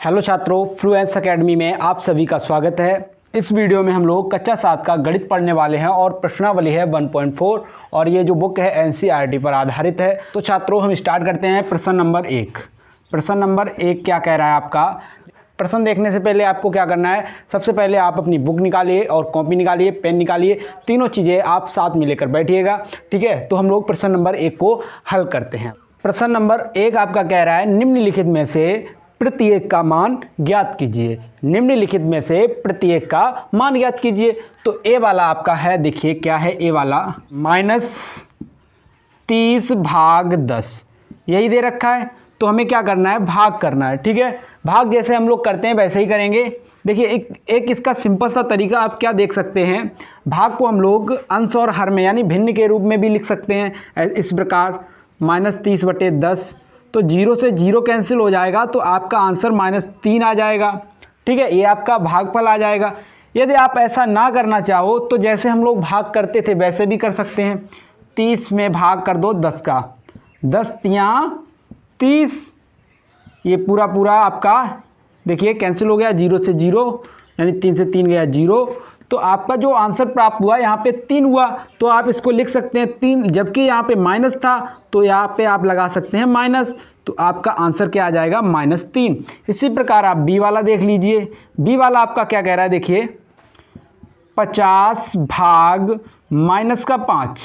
Hello छात्रों, Fluence academy में आप सभी का स्वागत है। इस वीडियो में हम लोग कक्षा 7 का गणित पढ़ने वाले हैं और प्रश्नावली है 1.4 और ये जो बुक है एनसीईआरटी पर आधारित है। तो छात्रों हम स्टार्ट करते हैं प्रश्न नंबर 1। प्रश्न नंबर 1 क्या कह रहा है आपका। प्रश्न देखने से पहले आपको क्या करना है, सबसे पहले आप अपनी बुक निकालिए और कॉपी निकालिए, पेन निकालिए, तीनों चीज़ें आप साथ में लेकर बैठिएगा। ठीक है, तो हम लोग प्रश्न नंबर 1 को हल करते हैं। प्रश्न नंबर 1 आपका कह रहा है निम्नलिखित में से प्रत्येक का मान ज्ञात कीजिए। निम्नलिखित में से प्रत्येक का मान ज्ञात कीजिए। तो ए वाला आपका है, देखिए क्या है ए वाला, -30/10 यही दे रखा है। तो हमें क्या करना है, भाग करना है। ठीक है, भाग जैसे हम लोग करते हैं वैसे ही करेंगे। देखिए एक इसका सिंपल सा तरीका आप क्या देख सकते हैं, भाग को हम लोग अंश और हर में यानी भिन्न के रूप में भी लिख सकते हैं इस प्रकार, -30/10। तो 0 से 0 कैंसिल हो जाएगा तो आपका आंसर -3 आ जाएगा। ठीक है, ये आपका भागफल आ जाएगा। यदि आप ऐसा ना करना चाहो तो जैसे हम लोग भाग करते थे वैसे भी कर सकते हैं। 30 में भाग कर दो 10 का, 10 तियाँ 30, ये पूरा पूरा आपका देखिए कैंसिल हो गया, 0 से 0 यानी 3 से 3 गया 0। तो आपका जो आंसर प्राप्त हुआ यहाँ पे 3 हुआ। तो आप इसको लिख सकते हैं 3, जबकि यहाँ पे माइनस था तो यहाँ पे आप लगा सकते हैं माइनस। तो आपका आंसर क्या आ जाएगा, -3। इसी प्रकार आप बी वाला देख लीजिए। बी वाला आपका क्या कह रहा है, देखिए 50 भाग -5,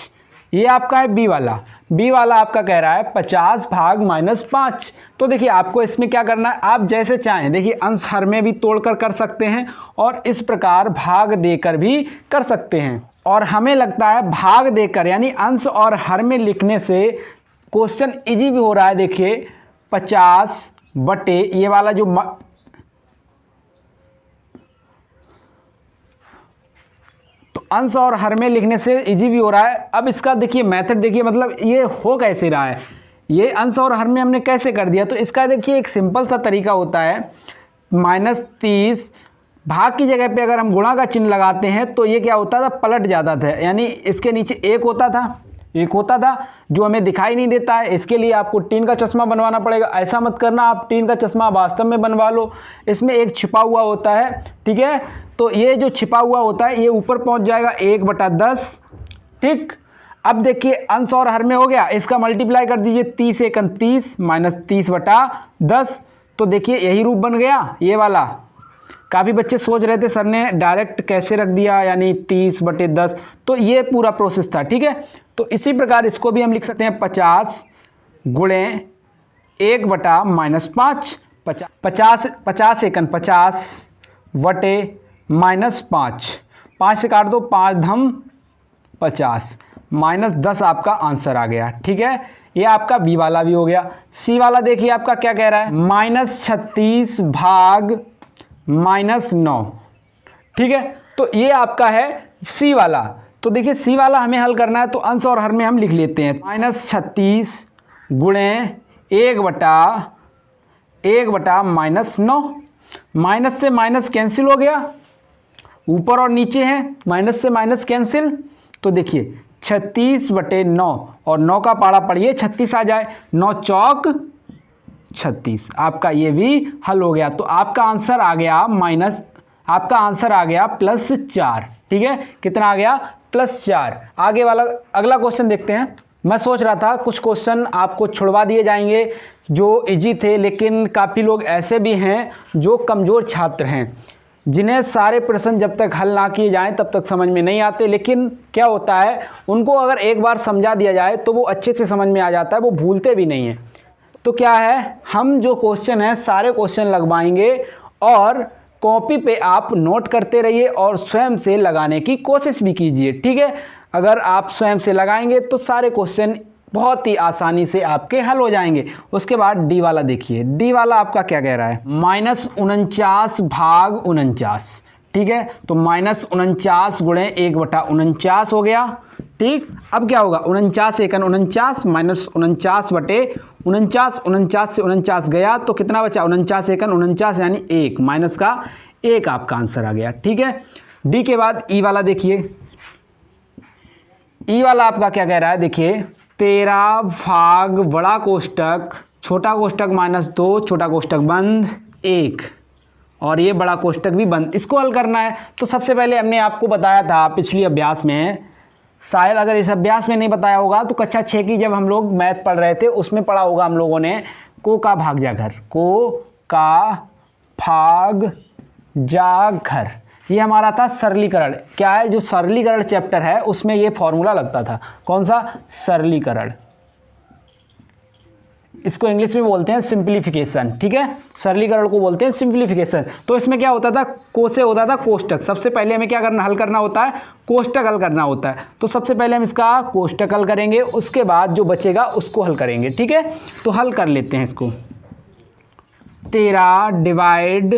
ये आपका है बी वाला। बी वाला आपका कह रहा है 50 भाग -5। तो देखिए आपको इसमें क्या करना है, आप जैसे चाहें, देखिए अंश हर में भी तोड़कर कर सकते हैं और इस प्रकार भाग देकर भी कर सकते हैं। और हमें लगता है भाग देकर यानी अंश और हर में लिखने से क्वेश्चन इजी भी हो रहा है। देखिए 50 बटे ये वाला जो अंश और हर में लिखने से इजी भी हो रहा है। अब इसका देखिए मेथड देखिए, मतलब ये हो कैसे रहा है, ये अंश और हर में हमने कैसे कर दिया। तो इसका देखिए एक सिंपल सा तरीका होता है, -30 भाग की जगह पे अगर हम गुणा का चिन्ह लगाते हैं तो ये क्या होता था, पलट जाता था, यानी इसके नीचे एक होता था जो हमें दिखाई नहीं देता है। इसके लिए आपको टीन का चश्मा बनवाना पड़ेगा। ऐसा मत करना, आप टीन का चश्मा वास्तव में बनवा लो, इसमें एक छिपा हुआ होता है। ठीक है, तो ये जो छिपा हुआ होता है ये ऊपर पहुंच जाएगा 1/10। ठीक, अब देखिए अंश और हर में हो गया, इसका मल्टीप्लाई कर दीजिए, 30 एकन 30 -30/10। तो देखिए यही रूप बन गया ये वाला। काफ़ी बच्चे सोच रहे थे सर ने डायरेक्ट कैसे रख दिया, यानी 30/10। तो ये पूरा प्रोसेस था। ठीक है, तो इसी प्रकार इसको भी हम लिख सकते हैं 50 गुणे 1/-5, 50 एकन 50 बटे -5, 5 से काट दो, 5 धम 50, -10 आपका आंसर आ गया। ठीक है, ये आपका बी वाला भी हो गया। सी वाला देखिए आपका क्या कह रहा है, -36 भाग -9। ठीक है, तो ये आपका है सी वाला। तो देखिए सी वाला हमें हल करना है तो अंश और हर में हम लिख लेते हैं, -36 गुणे 1/-9। माइनस से माइनस कैंसिल हो गया, ऊपर और नीचे है, माइनस से माइनस कैंसिल। तो देखिए 36/9 और 9 का पाड़ा पढ़िए 36 आ जाए, 9 चौक 36। आपका ये भी हल हो गया। तो आपका आंसर आ गया +4। ठीक है, कितना आ गया, +4। आगे वाला अगला क्वेश्चन देखते हैं। मैं सोच रहा था कुछ क्वेश्चन आपको छुड़वा दिए जाएंगे जो इजी थे, लेकिन काफ़ी लोग ऐसे भी हैं जो कमज़ोर छात्र हैं जिन्हें सारे प्रश्न जब तक हल ना किए जाएं तब तक समझ में नहीं आते। लेकिन क्या होता है, उनको अगर एक बार समझा दिया जाए तो वो अच्छे से समझ में आ जाता है, वो भूलते भी नहीं हैं। तो क्या है, हम जो क्वेश्चन हैं सारे क्वेश्चन लगवाएंगे और कॉपी पे आप नोट करते रहिए और स्वयं से लगाने की कोशिश भी कीजिए। ठीक है, अगर आप स्वयं से लगाएंगे तो सारे क्वेश्चन बहुत ही आसानी से आपके हल हो जाएंगे। उसके बाद डी वाला देखिए, डी वाला आपका क्या कह रहा है, -49 भाग 49। ठीक है, तो -49 गुणे 1/49 हो गया। ठीक, अब क्या होगा, 49 एकन 49 -49 बटे 49, 49 से 49 गया तो कितना बचा, 49 एकन 49 यानी 1, माइनस का 1 आपका आंसर आ गया। ठीक है, डी के बाद ई वाला देखिए, ई वाला आपका क्या कह रहा है, देखिए 13 भाग बड़ा कोष्टक छोटा कोष्टक -2 छोटा कोष्टक बंद 1 और ये बड़ा कोष्टक भी बंद, इसको हल करना है। तो सबसे पहले हमने आपको बताया था पिछली अभ्यास में, शायद अगर इस अभ्यास में नहीं बताया होगा तो कक्षा 6 की जब हम लोग मैथ पढ़ रहे थे उसमें पढ़ा होगा हम लोगों ने, को का भाग जा घर, को का भाग जा घर, ये हमारा था सरलीकरण। क्या है, जो सरलीकरण चैप्टर है उसमें ये फॉर्मूला लगता था। कौन सा, सरलीकरण, इसको इंग्लिश में बोलते हैं सिंप्लीफिकेशन, ठीक है, सरलीकरण को बोलते हैं सिंप्लीफिकेशन। तो इसमें क्या होता था, को से होता था कोष्टक, सबसे पहले हमें क्या करना, हल करना होता है, कोष्टक हल करना होता है। तो सबसे पहले हम इसका कोष्टक हल करेंगे, उसके बाद जो बचेगा उसको हल करेंगे, ठीक है। तो हल कर लेते हैं इसको। 13 डिवाइड,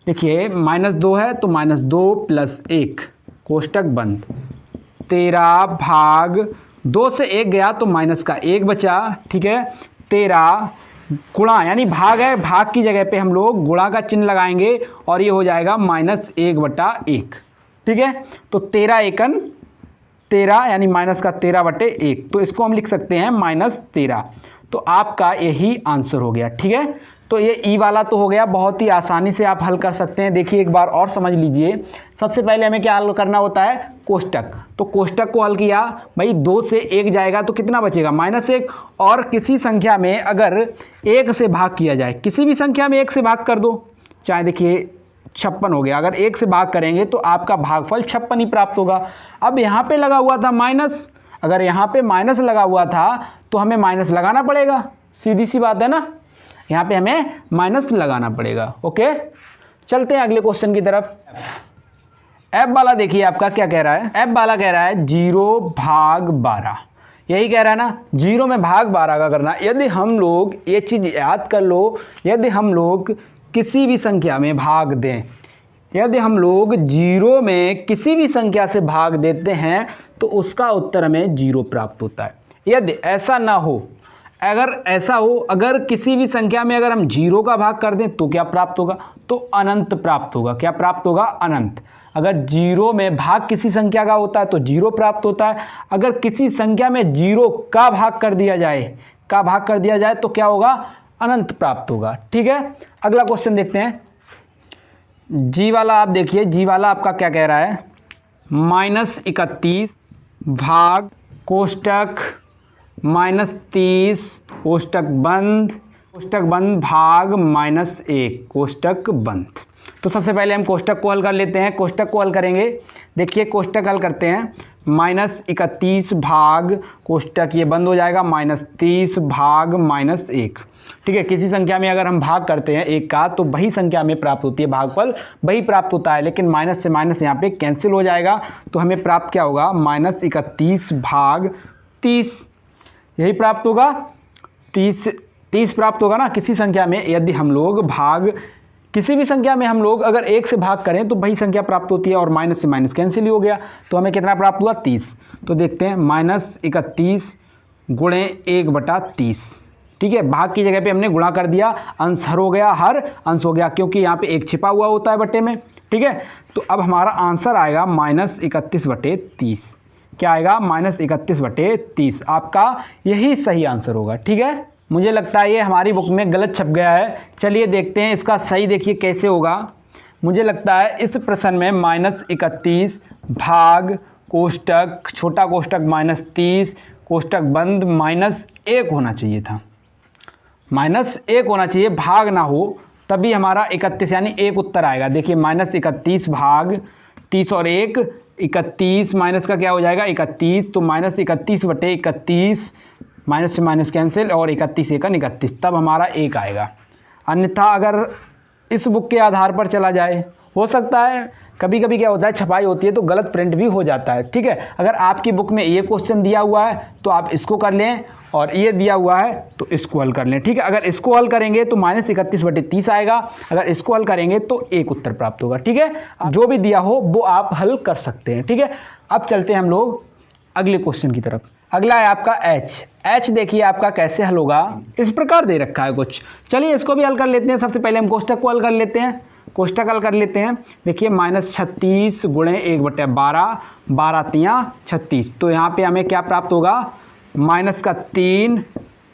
देखिए -2 है तो -2 + 1 कोष्टक बंद, 13 भाग 2 से 1 गया तो माइनस का 1 बचा, ठीक है। 13 गुणा, यानी भाग है, भाग की जगह पे हम लोग गुणा का चिन्ह लगाएंगे और ये हो जाएगा -1/1, ठीक है। तो 13 एकन 13 यानी -13/1, तो इसको हम लिख सकते हैं -13। तो आपका यही आंसर हो गया, ठीक है। तो ये ई वाला तो हो गया, बहुत ही आसानी से आप हल कर सकते हैं। देखिए एक बार और समझ लीजिए, सबसे पहले हमें क्या हल करना होता है, कोष्टक। तो कोष्टक को हल किया, भाई 2 से 1 जाएगा तो कितना बचेगा, -1। और किसी संख्या में अगर 1 से भाग किया जाए, किसी भी संख्या में 1 से भाग कर दो, चाहे देखिए 56 हो गया, अगर 1 से भाग करेंगे तो आपका भागफल 56 ही प्राप्त होगा। अब यहाँ पे लगा हुआ था माइनस, अगर यहाँ पे माइनस लगा हुआ था तो हमें माइनस लगाना पड़ेगा, सीधी सी बात है ना, यहाँ पे हमें माइनस लगाना पड़ेगा। ओके, चलते हैं अगले क्वेश्चन की तरफ। एफ वाला देखिए आपका क्या कह रहा है, एफ वाला कह रहा है 0/12, यही कह रहा है ना, 0 में भाग 12 का करना। यदि हम लोग ये चीज़ याद कर लो, यदि हम लोग किसी भी संख्या में भाग दें, यदि हम लोग 0 में किसी भी संख्या से भाग देते हैं तो उसका उत्तर हमें 0 प्राप्त होता है। यदि ऐसा ना हो, अगर ऐसा हो, अगर किसी भी संख्या में अगर हम 0 का भाग कर दें तो क्या प्राप्त होगा, तो अनंत प्राप्त होगा। क्या प्राप्त होगा, अनंत। अगर 0 में भाग किसी संख्या का होता है तो 0 प्राप्त होता है। अगर किसी संख्या में 0 का भाग कर दिया जाए तो क्या होगा, अनंत प्राप्त होगा, ठीक है। अगला क्वेश्चन देखते हैं। जी वाला आप देखिए, जी वाला आपका क्या कह रहा है, -31 भाग कोष्टक -30 कोष्टक बंद भाग -1 कोष्टक बंद। तो सबसे पहले हम कोष्टक को हल कर लेते हैं। कोष्टक को हल करेंगे, देखिए कोष्टक हल करते हैं, -31 भाग कोष्टक ये बंद हो जाएगा, -30 भाग -1, ठीक है। किसी संख्या में अगर हम भाग करते हैं 1 का तो वही संख्या में प्राप्त होती है, भागफल वही प्राप्त होता है, लेकिन माइनस से माइनस यहाँ पे कैंसिल हो जाएगा। तो हमें प्राप्त क्या होगा, -31 भाग 30, यही प्राप्त होगा, 30 प्राप्त होगा ना। किसी संख्या में यदि हम लोग भाग, किसी भी संख्या में हम लोग अगर 1 से भाग करें तो वही संख्या प्राप्त होती है, और माइनस से माइनस कैंसिल ही हो गया। तो हमें कितना प्राप्त हुआ, 30। तो देखते हैं, -31 गुणे 1/30, ठीक है। भाग की जगह पे हमने गुणा कर दिया, अंश हर हो गया, हर अंश हो गया, क्योंकि यहाँ पे 1 छिपा हुआ होता है बट्टे में, ठीक है। तो अब हमारा आंसर आएगा -31/30। क्या आएगा, -31/30। आपका यही सही आंसर होगा, ठीक है। मुझे लगता है ये हमारी बुक में गलत छप गया है, चलिए देखते हैं इसका सही, देखिए कैसे होगा। मुझे लगता है इस प्रश्न में -31 भाग कोष्टक, छोटा कोष्टक -30 कोष्टक बंद -1 होना चाहिए था, -1 होना चाहिए, भाग ना हो, तभी हमारा 31 यानी 1 उत्तर आएगा। देखिए -31 भाग 30 और 1 31, माइनस का क्या हो जाएगा, 31, तो -31/31, माइनस से माइनस कैंसिल, और 31 एकन 31, तब हमारा 1 आएगा। अन्यथा अगर इस बुक के आधार पर चला जाए, हो सकता है कभी कभी क्या होता है, छपाई होती है तो गलत प्रिंट भी हो जाता है, ठीक है। अगर आपकी बुक में ये क्वेश्चन दिया हुआ है तो आप इसको कर लें, और ये दिया हुआ है तो इसको हल कर लें, ठीक है। अगर इसको हल करेंगे तो -31/30 आएगा, अगर इसको हल करेंगे तो 1 उत्तर प्राप्त होगा, ठीक है। जो भी दिया हो वो आप हल कर सकते हैं, ठीक है। अब चलते हैं हम लोग अगले क्वेश्चन की तरफ। अगला है आपका एच देखिए आपका कैसे हल होगा, इस प्रकार दे रखा है कुछ, चलिए इसको भी हल कर लेते हैं। सबसे पहले हम कोष्टक को हल कर लेते हैं, कोष्टक हल कर लेते हैं। देखिए -36 गुणे 1/12, 12 तियाँ 36, तो यहाँ पे हमें क्या प्राप्त होगा, -3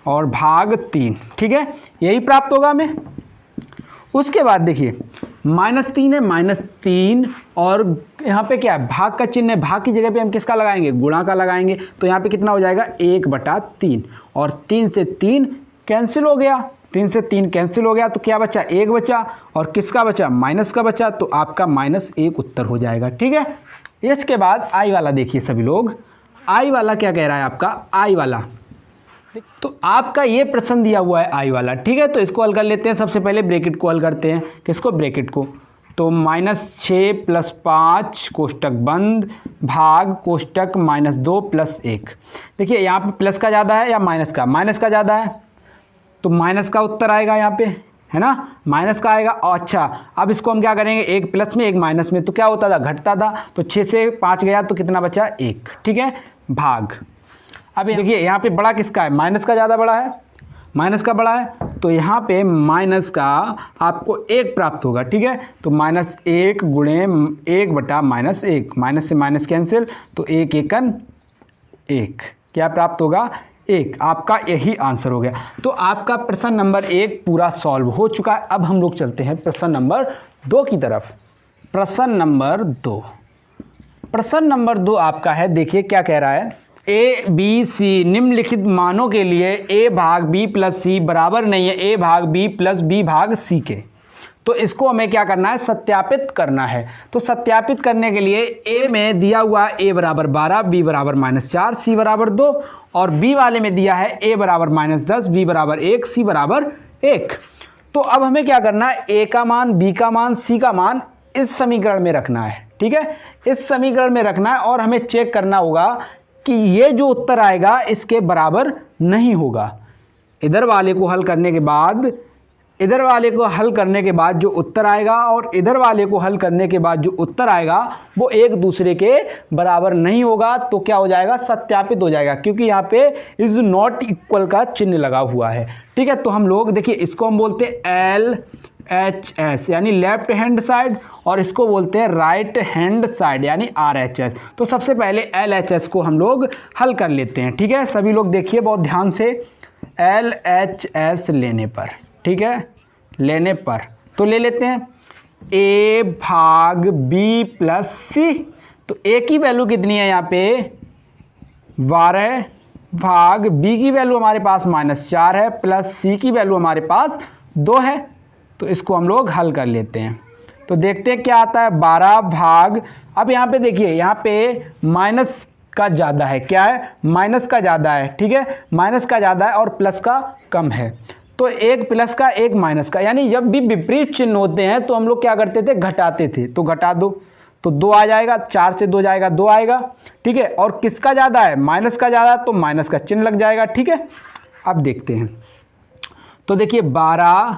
और भाग 3, ठीक है, यही प्राप्त होगा हमें। उसके बाद देखिए -3 है, -3 और यहाँ पे क्या है, भाग का चिन्ह है, भाग की जगह पे हम किसका लगाएंगे, गुणा का लगाएंगे। तो यहाँ पे कितना हो जाएगा 1/3 और 3 से 3 कैंसिल हो गया, 3 से 3 कैंसिल हो गया तो क्या बचा, 1 बचा और किसका बचा, माइनस का बचा। तो आपका -1 उत्तर हो जाएगा। ठीक है, इसके बाद आई वाला देखिए सभी लोग, आई वाला क्या कह रहा है आपका, आई वाला। तो आपका ये प्रश्न दिया हुआ है आई वाला। ठीक है, तो इसको हल कर लेते हैं। सबसे पहले ब्रैकेट को हल करते हैं, किसको, ब्रैकेट को। तो -6 + 5 कोष्टक बंद भाग कोष्टक -2 + 1। देखिए यहाँ पे प्लस का ज़्यादा है या माइनस का, माइनस का ज़्यादा है तो माइनस का उत्तर आएगा यहाँ पे, है ना, माइनस का आएगा। और अच्छा अब इसको हम क्या करेंगे, एक प्लस में एक माइनस में, तो क्या होता था, घटता था। तो 6 से 5 गया तो कितना बचा, 1। ठीक है, भाग। अब देखिए यहाँ पे बड़ा किसका है, माइनस का ज़्यादा बड़ा है, माइनस का बड़ा है तो यहाँ पे माइनस का आपको 1 प्राप्त होगा। ठीक है, तो -1 गुणे 1/-1, माइनस से माइनस कैंसिल, तो 1 एकन 1, क्या प्राप्त होगा, 1। आपका यही आंसर हो गया। तो आपका प्रश्न नंबर 1 पूरा सॉल्व हो चुका है। अब हम लोग चलते हैं प्रश्न नंबर 2 की तरफ। प्रश्न नंबर 2, प्रश्न नंबर 2 आपका है, देखिए क्या कह रहा है, ए बी सी निम्नलिखित मानों के लिए a भाग b + c बराबर नहीं है a भाग b + b भाग c के। तो इसको हमें क्या करना है, सत्यापित करना है। तो सत्यापित करने के लिए a में दिया हुआ a = 12, b = -4, c = 2 और b वाले में दिया है a = -10, b = 1, c = 1। तो अब हमें क्या करना है, a का मान, b का मान, c का मान इस समीकरण में रखना है। ठीक है, इस समीकरण में रखना है और हमें चेक करना होगा कि ये जो उत्तर आएगा इसके बराबर नहीं होगा। इधर वाले को हल करने के बाद, इधर वाले को हल करने के बाद जो उत्तर आएगा और इधर वाले को हल करने के बाद जो उत्तर आएगा वो एक दूसरे के बराबर नहीं होगा। तो क्या हो जाएगा, सत्यापित हो जाएगा, क्योंकि यहाँ पे इज नॉट इक्वल का चिन्ह लगा हुआ है। ठीक है, तो हम लोग देखिए इसको हम बोलते हैं LHS यानी लेफ्ट हैंड साइड और इसको बोलते हैं राइट हैंड साइड यानी RHS। तो सबसे पहले LHS को हम लोग हल कर लेते हैं। ठीक है, सभी लोग देखिए बहुत ध्यान से, LHS लेने पर, ठीक है, लेने पर तो ले लेते हैं a भाग b + c। तो a की वैल्यू कितनी है यहाँ पे, 12 भाग b की वैल्यू हमारे पास -4 है प्लस c की वैल्यू हमारे पास 2 है। तो इसको हम लोग हल कर लेते हैं। तो देखते हैं क्या आता है, 12 भाग, अब यहाँ पे देखिए यहाँ पे माइनस का ज़्यादा है, क्या है, माइनस का ज़्यादा है। ठीक है, माइनस का ज़्यादा है और प्लस का कम है। तो एक प्लस का एक माइनस का, यानी जब भी विपरीत चिन्ह होते हैं तो हम लोग क्या करते थे, घटाते थे। तो घटा दो तो 2 आ जाएगा, 4 से 2 जाएगा 2 आएगा। ठीक है, और किसका ज़्यादा है, माइनस का ज़्यादा, तो माइनस का चिन्ह लग जाएगा। ठीक है, अब देखते हैं। तो देखिए 12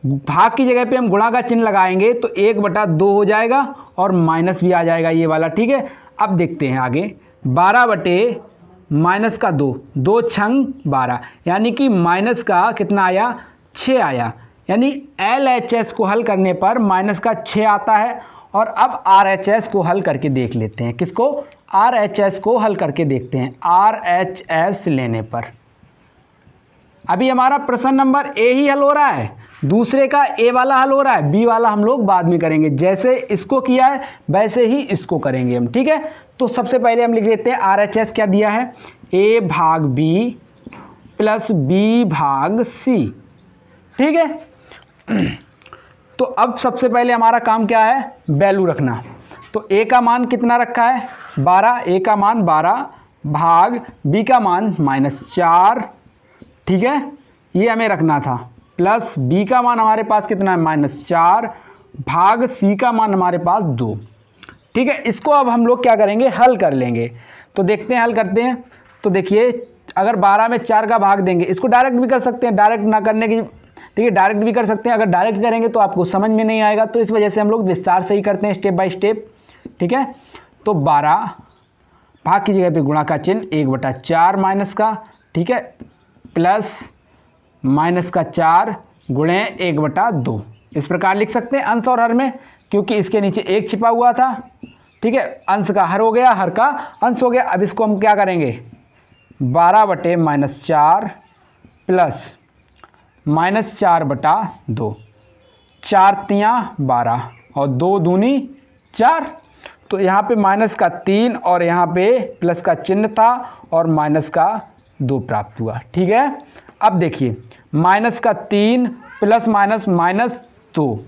भाग की जगह पे हम गुणा का चिन्ह लगाएंगे तो 1/2 हो जाएगा और माइनस भी आ जाएगा ये वाला। ठीक है, अब देखते हैं आगे, 12/- का 2, 2 छंग 12, यानी कि माइनस का कितना आया, 6 आया। यानी LHS को हल करने पर माइनस का 6 आता है। और अब RHS को हल करके देख लेते हैं, किसको, RHS को हल करके देखते हैं। RHS लेने पर अभी हमारा प्रश्न नंबर A ही हल हो रहा है, दूसरे का A वाला हल हो रहा है, B वाला हम लोग बाद में करेंगे। जैसे इसको किया है वैसे ही इसको करेंगे हम। ठीक है, तो सबसे पहले हम लिख लेते हैं RHS क्या दिया है, A भाग B + B भाग C। ठीक है, तो अब सबसे पहले हमारा काम क्या है, वैल्यू रखना। तो A का मान कितना रखा है, 12, A का मान 12 भाग B का मान -4। ठीक है, ये हमें रखना था, प्लस B का मान हमारे पास कितना है, -4 भाग C का मान हमारे पास 2। ठीक है, इसको अब हम लोग क्या करेंगे, हल कर लेंगे। तो देखते हैं, हल करते हैं। तो देखिए अगर 12 में 4 का भाग देंगे, इसको डायरेक्ट भी कर सकते हैं, डायरेक्ट ना करने की, ठीक है, डायरेक्ट भी कर सकते हैं। अगर डायरेक्ट करेंगे तो आपको समझ में नहीं आएगा, तो इस वजह से हम लोग विस्तार से ही करते हैं, स्टेप बाय स्टेप। ठीक है, तो 12 भाग की जगह पे गुणा का चिन्ह, 1/4 माइनस का, ठीक है, प्लस -4 गुणे 1/2, इस प्रकार लिख सकते हैं अंश और हर में, क्योंकि इसके नीचे 1 छिपा हुआ था। ठीक है, अंश का हर हो गया, हर का अंश हो गया। अब इसको हम क्या करेंगे, 12/-4 प्लस -4/2, 4 तियां 12 और 2 दूनी 4। तो यहाँ पे माइनस का 3 और यहाँ पे प्लस का चिन्ह था और माइनस का 2 प्राप्त हुआ। ठीक है, अब देखिए माइनस का 3 प्लस माइनस माइनस 2,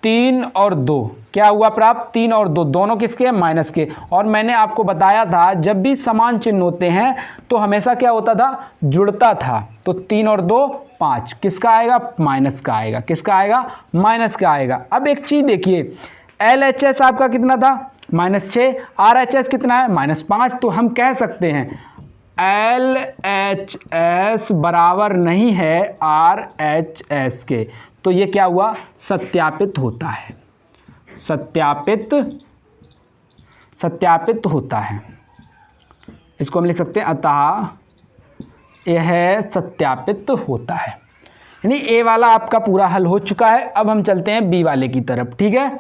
3 और 2 क्या हुआ प्राप्त, 3 और 2 दोनों किसके हैं, माइनस के। और मैंने आपको बताया था जब भी समान चिन्ह होते हैं तो हमेशा क्या होता था, जुड़ता था। तो 3 और 2 5, किसका आएगा, माइनस का आएगा। किसका आएगा, माइनस का आएगा। अब एक चीज़ देखिए, LHS आपका कितना था, -6, RHS कितना है, -5। तो हम कह सकते हैं LHS बराबर नहीं है RHS के। तो ये क्या हुआ, सत्यापित होता है, सत्यापित होता है। इसको हम लिख सकते हैं अतः यह सत्यापित होता है। यानी ए वाला आपका पूरा हल हो चुका है। अब हम चलते हैं बी वाले की तरफ। ठीक है,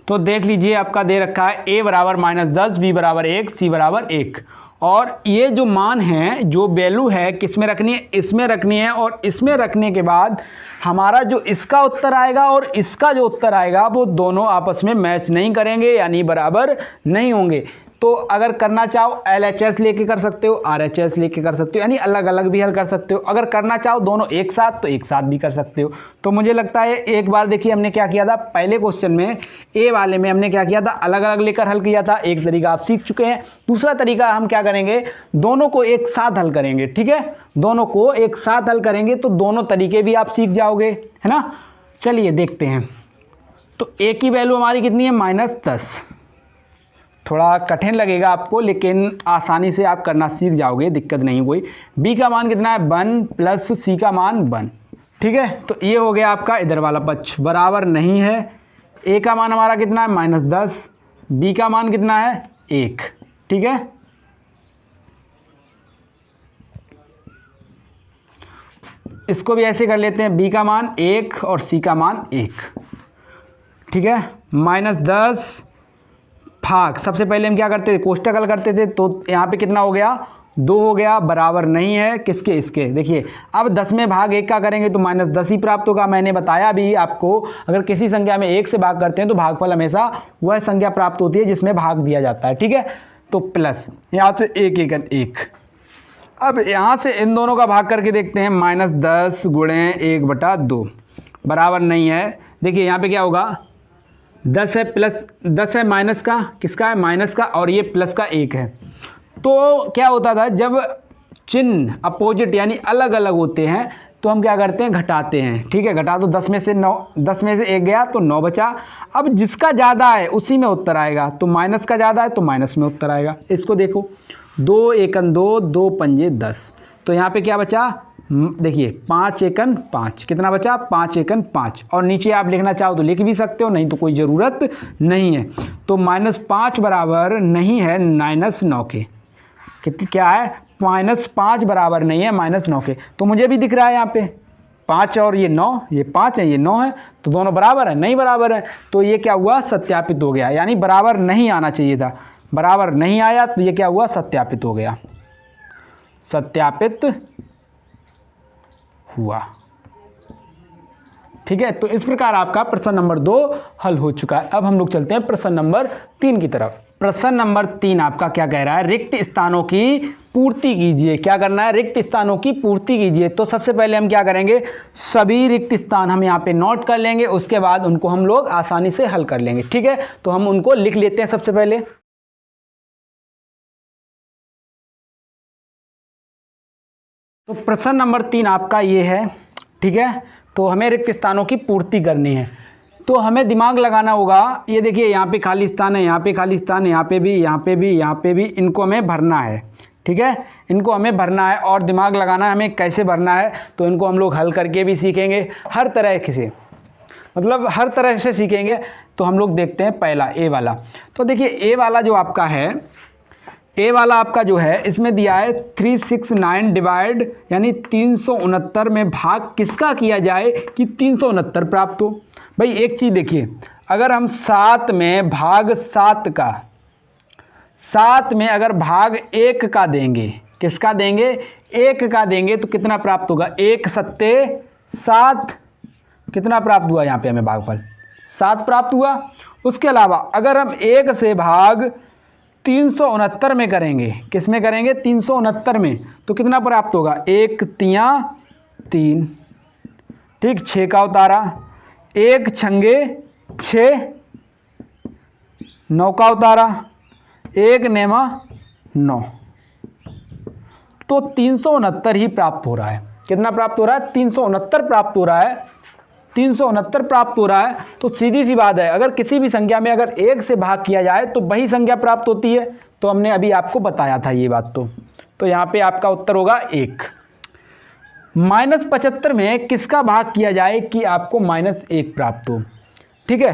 तो देख लीजिए आपका दे रखा है a बराबर -10, b बराबर 1, c बराबर 1। और ये जो मान है, जो वैल्यू है, किस में रखनी है, इसमें रखनी है। और इसमें रखने के बाद हमारा जो इसका उत्तर आएगा और इसका जो उत्तर आएगा वो दोनों आपस में मैच नहीं करेंगे, यानी बराबर नहीं होंगे। तो अगर करना चाहो LHS लेके कर सकते हो, RHS लेके कर सकते हो, यानी अलग अलग भी हल कर सकते हो। अगर करना चाहो दोनों एक साथ तो एक साथ भी कर सकते हो। तो मुझे लगता है एक बार देखिए हमने क्या किया था, पहले क्वेश्चन में ए वाले में हमने क्या किया था, अलग अलग लेकर हल किया था। एक तरीका आप सीख चुके हैं। दूसरा तरीका हम क्या करेंगे, दोनों को एक साथ हल करेंगे। ठीक है, दोनों को एक साथ हल करेंगे तो दोनों तरीके भी आप सीख जाओगे, है ना। चलिए देखते हैं। तो ए की वैल्यू हमारी कितनी है, -10। थोड़ा कठिन लगेगा आपको लेकिन आसानी से आप करना सीख जाओगे, दिक्कत नहीं कोई। बी का मान कितना है, 1 प्लस सी का मान 1। ठीक है, तो ये हो गया आपका इधर वाला पक्ष, बराबर नहीं है। ए का मान हमारा कितना है, -10, बी का मान कितना है, 1। ठीक है, इसको भी ऐसे कर लेते हैं, बी का मान 1 और सी का मान 1। ठीक है, -10 भाग, सबसे पहले हम क्या करते थे, कोष्टक हल करते थे। तो यहाँ पे कितना हो गया, 2 हो गया, बराबर नहीं है किसके, इसके। देखिए अब 10 में भाग 1 का करेंगे तो -10 ही प्राप्त होगा। मैंने बताया भी आपको, अगर किसी संख्या में 1 से भाग करते हैं तो भागफल हमेशा वह संख्या प्राप्त होती है जिसमें भाग दिया जाता है। ठीक है, तो प्लस यहाँ से 1 1 1। अब यहाँ से इन दोनों का भाग करके देखते हैं, -10 गुणे 1/2 बराबर नहीं है। देखिए यहाँ पे क्या होगा, 10 है प्लस 10 है माइनस का, किसका है, माइनस का, और ये प्लस का 1 है। तो क्या होता था, जब चिन्ह अपोजिट यानी अलग अलग होते हैं तो हम क्या करते हैं, घटाते हैं। ठीक है, घटा तो 10 में से 1 गया तो 9 बचा। अब जिसका ज़्यादा है उसी में उत्तर आएगा, तो माइनस का ज़्यादा है तो माइनस में उत्तर आएगा। इसको देखो, 2 1 2, 2 5 10। तो यहाँ पे क्या बचा, देखिए 5 1 5, कितना बचा, 5 1 5। और नीचे आप लिखना चाहो तो लिख भी सकते हो, नहीं तो कोई ज़रूरत नहीं है। तो -5 बराबर नहीं है -9 के। कितनी क्या है, -5 बराबर नहीं है -9 के। तो मुझे भी दिख रहा है यहाँ पे 5 और ये 9, ये 5 है ये 9 है, तो दोनों बराबर है, नहीं बराबर है। तो ये क्या हुआ, सत्यापित हो गया, यानी बराबर नहीं आना चाहिए था, बराबर नहीं आया तो ये क्या हुआ, सत्यापित हो गया, सत्यापित हुआ। ठीक है, तो इस प्रकार आपका प्रश्न नंबर 2 हल हो चुका है। अब हम लोग चलते हैं प्रश्न नंबर 3 की तरफ। प्रश्न नंबर 3 आपका क्या कह रहा है, रिक्त स्थानों की पूर्ति कीजिए। क्या करना है, रिक्त स्थानों की पूर्ति कीजिए। तो सबसे पहले हम क्या करेंगे, सभी रिक्त स्थान हम यहाँ पे नोट कर लेंगे, उसके बाद उनको हम लोग आसानी से हल कर लेंगे। ठीक है, तो हम उनको लिख लेते हैं सबसे पहले। तो प्रश्न नंबर 3 आपका ये है। ठीक है, तो हमें रिक्त स्थानों की पूर्ति करनी है, तो हमें दिमाग लगाना होगा। ये देखिए यहाँ पे खाली स्थान है, यहाँ पे खाली स्थान है, यहाँ पे भी, यहाँ पे भी, यहाँ पे भी, इनको हमें भरना है। ठीक है, इनको हमें भरना है और दिमाग लगाना है हमें कैसे भरना है। तो इनको हम लोग हल करके भी सीखेंगे, हर तरह से, मतलब हर तरह से सीखेंगे। तो हम लोग देखते हैं पहला ए वाला। तो देखिए ए वाला जो आपका है, ए वाला आपका जो है इसमें दिया है 369 डिवाइड यानी 369 में भाग किसका किया जाए कि 369 प्राप्त हो। भाई एक चीज़ देखिए, अगर हम 7 में भाग 7 का, 7 में अगर भाग 1 का देंगे, किसका देंगे, 1 का देंगे, तो कितना प्राप्त होगा, 1 7 7 कितना प्राप्त हुआ यहाँ पे हमें भागफल 7 प्राप्त हुआ। उसके अलावा अगर हम 1 से भाग 369 में करेंगे, किस में करेंगे 369 में, तो कितना प्राप्त होगा 1 तियां 3, ठीक 6 का उतारा, 1 छंगे 6, 9 का उतारा, 1 नेमा 9, तो 369 ही प्राप्त हो रहा है। कितना प्राप्त हो रहा है 369 प्राप्त हो रहा है, 369 प्राप्त हो रहा है। तो सीधी सी बात है, अगर किसी भी संख्या में अगर 1 से भाग किया जाए तो वही संख्या प्राप्त होती है, तो हमने अभी आपको बताया था ये बात। तो यहाँ पे आपका उत्तर होगा 1। -75 में किसका भाग किया जाए कि आपको -1 प्राप्त हो, ठीक है।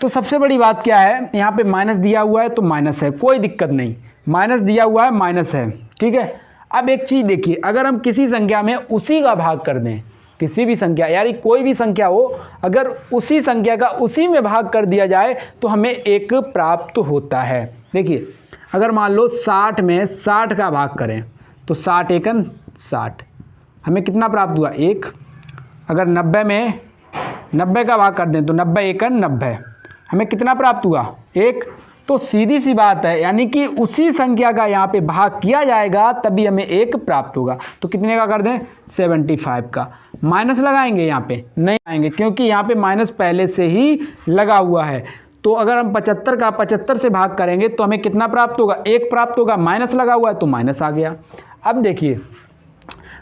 तो सबसे बड़ी बात क्या है, यहाँ पे माइनस दिया हुआ है तो माइनस है, कोई दिक्कत नहीं, माइनस दिया हुआ है माइनस है, ठीक है। अब एक चीज़ देखिए, अगर हम किसी संख्या में उसी का भाग कर दें, किसी भी संख्या यानी कोई भी संख्या हो, अगर उसी संख्या का उसी में भाग कर दिया जाए तो हमें 1 प्राप्त होता है। देखिए अगर मान लो 60 में 60 का भाग करें तो 60 एकन 60, हमें कितना प्राप्त हुआ 1। अगर 90 में 90 का भाग कर दें तो 90 एकन 90, हमें कितना प्राप्त हुआ 1। तो सीधी सी बात है, यानी कि उसी संख्या का यहाँ पे भाग किया जाएगा तभी हमें 1 प्राप्त होगा। तो कितने का कर दें 75 का। माइनस लगाएंगे यहाँ पे नहीं आएंगे, क्योंकि यहाँ पे माइनस पहले से ही लगा हुआ है। तो अगर हम 75 का 75 से भाग करेंगे तो हमें कितना प्राप्त होगा 1 प्राप्त होगा, माइनस लगा हुआ है तो माइनस आ गया। अब देखिए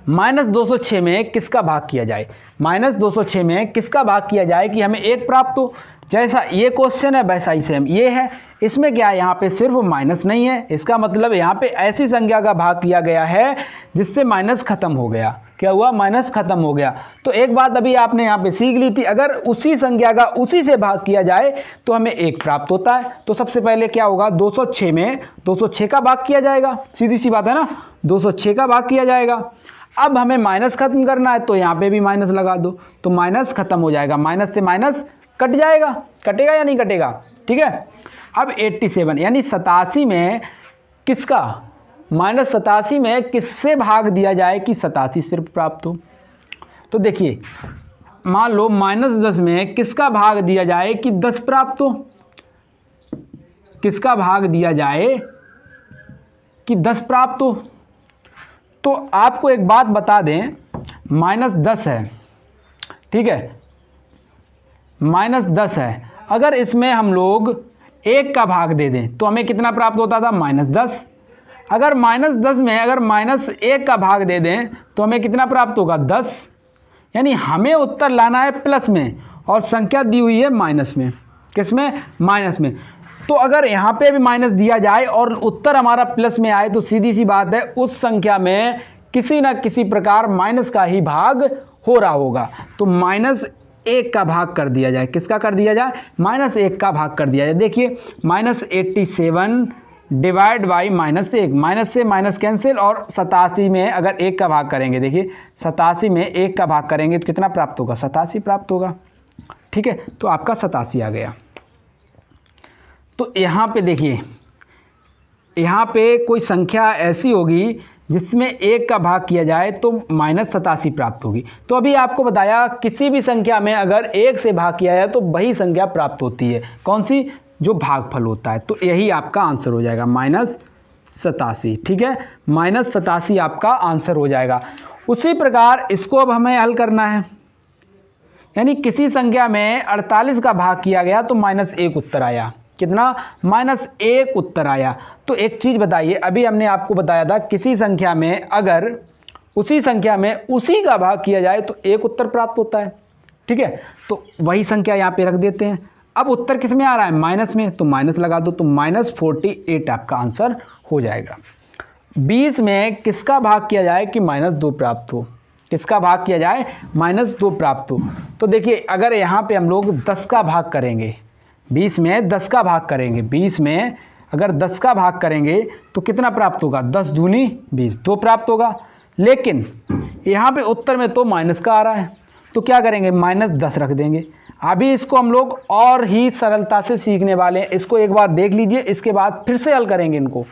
-206 में किसका भाग किया जाए, -206 में किसका भाग किया जाए कि हमें 1 प्राप्त हो। जैसा ये क्वेश्चन है वैसा ही सेम ये है, इसमें क्या है यहाँ पे सिर्फ माइनस नहीं है, इसका मतलब यहाँ पे ऐसी संख्या का भाग किया गया है जिससे माइनस खत्म हो गया। क्या हुआ माइनस खत्म हो गया। तो एक बात अभी आपने यहाँ पे सीख ली थी, अगर उसी संख्या का उसी से भाग किया जाए तो हमें 1 प्राप्त होता है। तो सबसे पहले क्या होगा 206 में 206 का भाग किया जाएगा, सीधी सी बात है ना, 206 का भाग किया जाएगा। अब हमें माइनस खत्म करना है तो यहाँ पे भी माइनस लगा दो तो माइनस खत्म हो जाएगा, माइनस से माइनस कट जाएगा, कटेगा या नहीं कटेगा, ठीक है। अब 87 यानी 87 में किसका -87 में किससे भाग दिया जाए कि 87 सिर्फ प्राप्त हो। तो देखिए मान लो -10 में किसका भाग दिया जाए कि 10 प्राप्त हो, किसका भाग दिया जाए कि 10 प्राप्त हो। तो आपको एक बात बता दें, -10 है, ठीक है, -10 है, अगर इसमें हम लोग 1 का भाग दे दें तो हमें कितना प्राप्त होता था -10। अगर -10 में अगर -1 का भाग दे दें तो हमें कितना प्राप्त होगा 10। यानी हमें उत्तर लाना है प्लस में और संख्या दी हुई है माइनस में, किस में माइनस में। तो अगर यहाँ पे भी माइनस दिया जाए और उत्तर हमारा प्लस में आए तो सीधी सी बात है उस संख्या में किसी ना किसी प्रकार माइनस का ही भाग हो रहा होगा। तो -1 का भाग कर दिया जाए, किसका कर दिया जाए -1 का भाग कर दिया जाए। देखिए -87 डिवाइड बाई -1, माइनस से माइनस कैंसिल, और 87 में अगर 1 का भाग करेंगे, देखिए 87 में 1 का भाग करेंगे तो कितना प्राप्त होगा 87 प्राप्त होगा, ठीक है। तो आपका 87 आ गया। तो यहाँ पे देखिए, यहाँ पे कोई संख्या ऐसी होगी जिसमें 1 का भाग किया जाए तो -87 प्राप्त होगी। तो अभी आपको बताया किसी भी संख्या में अगर 1 से भाग किया जाए तो वही संख्या प्राप्त होती है, कौन सी, जो भागफल होता है। तो यही आपका आंसर हो जाएगा -87, ठीक है, -87 आपका आंसर हो जाएगा। उसी प्रकार इसको अब हमें हल करना है, यानी किसी संख्या में 48 का भाग किया गया तो -1 उत्तर आया, कितना -1 उत्तर आया। तो एक चीज़ बताइए, अभी हमने आपको बताया था किसी संख्या में अगर उसी संख्या में उसी का भाग किया जाए तो 1 उत्तर प्राप्त होता है, ठीक है। तो वही संख्या यहाँ पे रख देते हैं। अब उत्तर किस में आ रहा है माइनस में, तो माइनस लगा दो तो -48 आपका आंसर हो जाएगा। 20 में किसका भाग किया जाए कि -2 प्राप्त हो, किसका भाग किया जाए -2 प्राप्त हो। तो देखिए अगर यहाँ पे हम लोग 10 का भाग करेंगे, 20 में 10 का भाग करेंगे, 20 में अगर 10 का भाग करेंगे तो कितना प्राप्त होगा 10 दूनी 20, 2 प्राप्त होगा। लेकिन यहाँ पे उत्तर में तो माइनस का आ रहा है तो क्या करेंगे -10 रख देंगे। अभी इसको हम लोग और ही सरलता से सीखने वाले हैं, इसको एक बार देख लीजिए, इसके बाद फिर से हल करेंगे इनको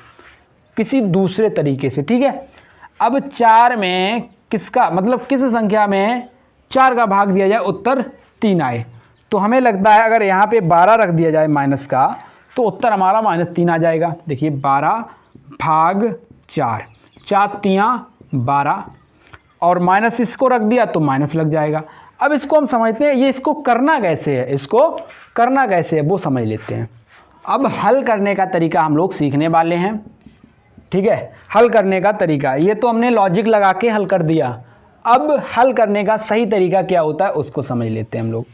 किसी दूसरे तरीके से, ठीक है। अब 4 में किसका मतलब किस संख्या में 4 का भाग दिया जाए उत्तर 3 आए। तो हमें लगता है अगर यहाँ पे 12 रख दिया जाए माइनस का, तो उत्तर हमारा -3 आ जाएगा। देखिए 12 भाग 4, 4 तियाँ 12, और माइनस इसको रख दिया तो माइनस लग जाएगा। अब इसको हम समझते हैं, ये इसको करना कैसे है, इसको करना कैसे है वो समझ लेते हैं। अब हल करने का तरीका हम लोग सीखने वाले हैं, ठीक है। हल करने का तरीका, ये तो हमने लॉजिक लगा के हल कर दिया। अब हल करने का सही तरीका क्या होता है उसको समझ लेते हैं हम लोग।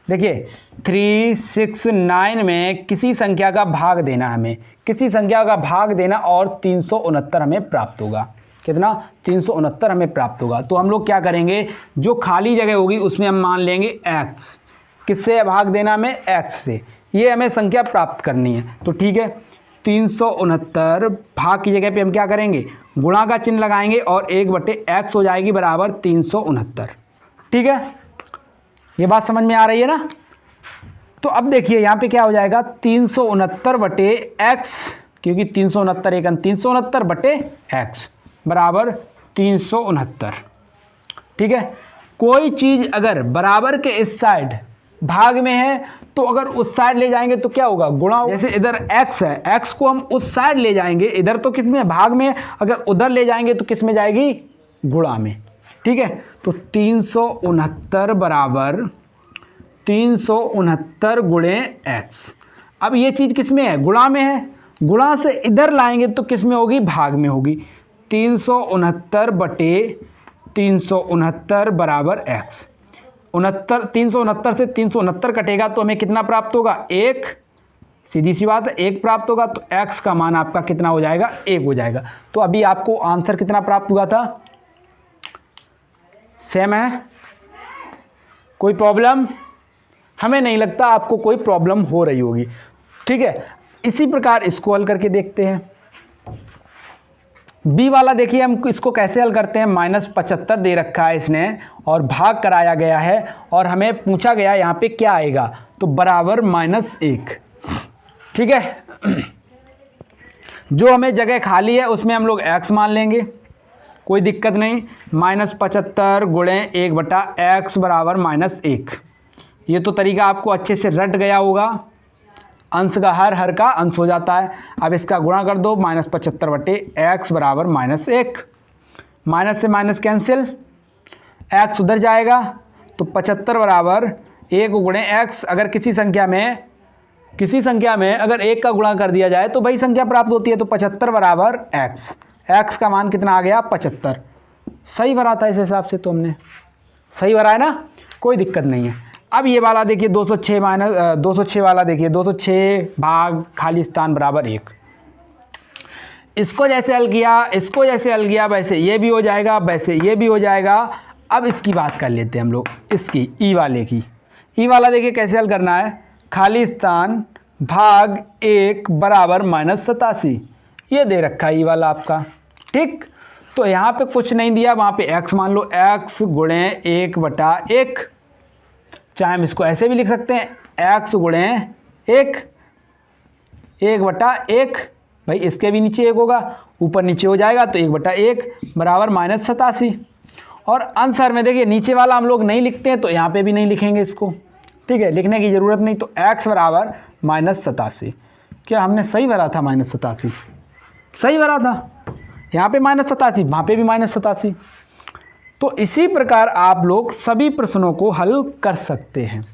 देखिए 3, 6, 9 में किसी संख्या का भाग देना, हमें किसी संख्या का भाग देना और 369 हमें प्राप्त होगा। कितना? 369 हमें प्राप्त होगा। तो हम लोग क्या करेंगे, जो खाली जगह होगी उसमें हम मान लेंगे x। किससे भाग देना हमें? x से। ये हमें संख्या प्राप्त करनी है। तो ठीक है, 369 भाग की जगह पे हम क्या करेंगे, गुणा का चिन्ह लगाएंगे और 1/x हो जाएगी बराबर 369। ठीक है, ये बात समझ में आ रही है ना। तो अब देखिए यहाँ पे क्या हो जाएगा, 369/x, क्योंकि 369 एक 369/x बराबर 369। ठीक है, कोई चीज़ अगर बराबर के इस साइड भाग में है तो अगर उस साइड ले जाएंगे तो क्या होगा, गुणा होगा। जैसे इधर x है, x को हम उस साइड ले जाएंगे, इधर तो किस में, भाग में, अगर उधर ले जाएंगे तो किस में जाएगी, गुणा में। ठीक है, तो 369 बराबर 369 गुणे x। अब ये चीज़ किस में है, गुणा में है। गुणा से इधर लाएंगे तो किस में होगी, भाग में होगी। 369/369 बराबर x। 369 से 369 कटेगा तो हमें कितना प्राप्त होगा, 1। सीधी सी बात है, 1 प्राप्त होगा। तो x का मान आपका कितना हो जाएगा, 1 हो जाएगा। तो अभी आपको आंसर कितना प्राप्त हुआ था, सेम है। कोई प्रॉब्लम? हमें नहीं लगता आपको कोई प्रॉब्लम हो रही होगी। ठीक है, इसी प्रकार इसको हल करके देखते हैं। बी वाला देखिए हम इसको कैसे हल करते हैं। -75 दे रखा है इसने और भाग कराया गया है और हमें पूछा गया यहाँ पे क्या आएगा, तो बराबर -1। ठीक है, जो हमें जगह खाली है उसमें हम लोग x मान लेंगे, कोई दिक्कत नहीं। -75 गुणे 1/x बराबर -1। ये तो तरीका आपको अच्छे से रट गया होगा। अंश का हर का अंश हो जाता है। अब इसका गुणा कर दो, -75/x बराबर -1। माइनस से माइनस कैंसिल, x उधर जाएगा तो 75 बराबर 1 गुणे x। अगर किसी संख्या में अगर 1 का गुणा कर दिया जाए तो वही संख्या प्राप्त होती है। तो 75 बराबर x। x का मान कितना आ गया, 75। सही भरा था इस हिसाब से, तो हमने सही भरा है ना, कोई दिक्कत नहीं है। अब ये वाला देखिए 206 वाला देखिए, 206 भाग खाली स्थान बराबर 1। इसको जैसे हल किया, इसको जैसे हल किया, वैसे ये भी हो जाएगा, वैसे ये भी हो जाएगा। अब इसकी बात कर लेते हैं हम लोग, इसकी ई वाले की। ई वाला देखिए कैसे हल करना है, खाली स्थान भाग 1 बराबर -87। ये दे रखा है ई वाला आपका। ठीक, तो यहाँ पे कुछ नहीं दिया, वहाँ पे x मान लो, x गुणे 1/1। चाहे हम इसको ऐसे भी लिख सकते हैं, x गुणे 1/1। भाई इसके भी नीचे 1 होगा, ऊपर नीचे हो जाएगा तो 1/1 बराबर -87। और आंसर में देखिए नीचे वाला हम लोग नहीं लिखते हैं तो यहाँ पे भी नहीं लिखेंगे इसको। ठीक है, लिखने की ज़रूरत नहीं। तो x बराबर -87। क्या हमने सही भरा था, -87 सही भरा था। यहाँ पे -87, वहाँ पे भी -87। तो इसी प्रकार आप लोग सभी प्रश्नों को हल कर सकते हैं।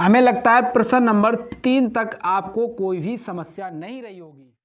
हमें लगता है प्रश्न नंबर 3 तक आपको कोई भी समस्या नहीं रही होगी।